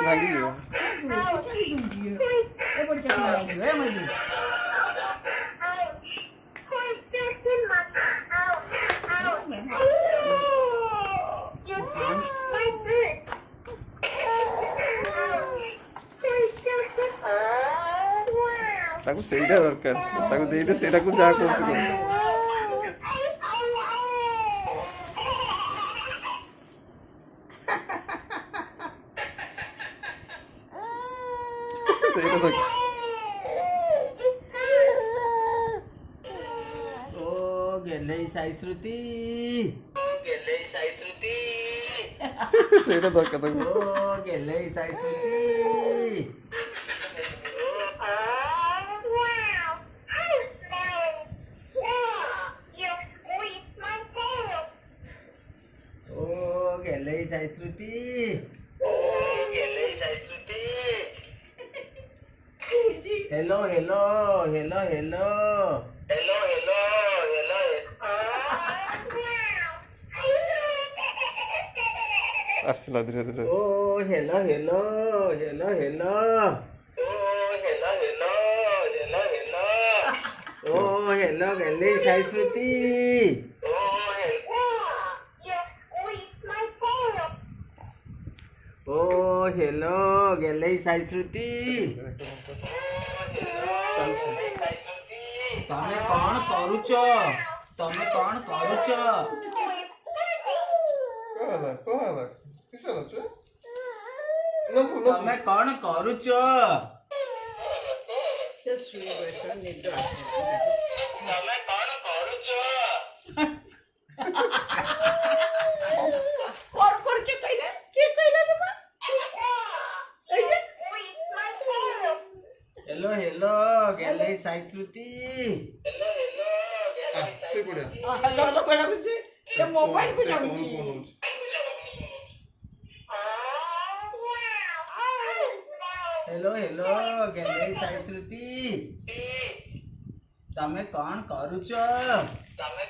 ଭାଙ୍ଗିଯିବ। ତାକୁ ସେଇଟା ଦରକାର, ତାକୁ ଦେଇଦେ, ସେଇଟାକୁ ଯାହା କରୁଛୁ କର। ସେଇଟା ଦରକାର। ଓ ଗେଲେଇ ସାଇ ଶ୍ରୁତି, ସେଇଟା ଦରକାର ତାକୁ। ଓ ଗେଲେଇ ସାଇ ଶ୍ରୁତି। ओ गେଲେଇ ସାଇ ଶ୍ରୁତି। हेलो हेलो हेलो हेलो ଆସିଲା ଧୀରେ ଧୀରେ। ओ हेलो हेलो हेलो हेलो ओ हेलो गले साई श्रुति। ओ हेलो गले साई श्रुति। तमे कौन करूच? तमे कौन करूच? तमे कौन करूच? तमे कौन करूच? कौन करूच कहले? के कहले बाबा? हेलो हेलो गले साई श्रुति। हेलो हेलो कहला बुझे ये मोबाइल पे जाउची। हेलो हेलो गले साई श्रुति। तमे कौन करूच? तमे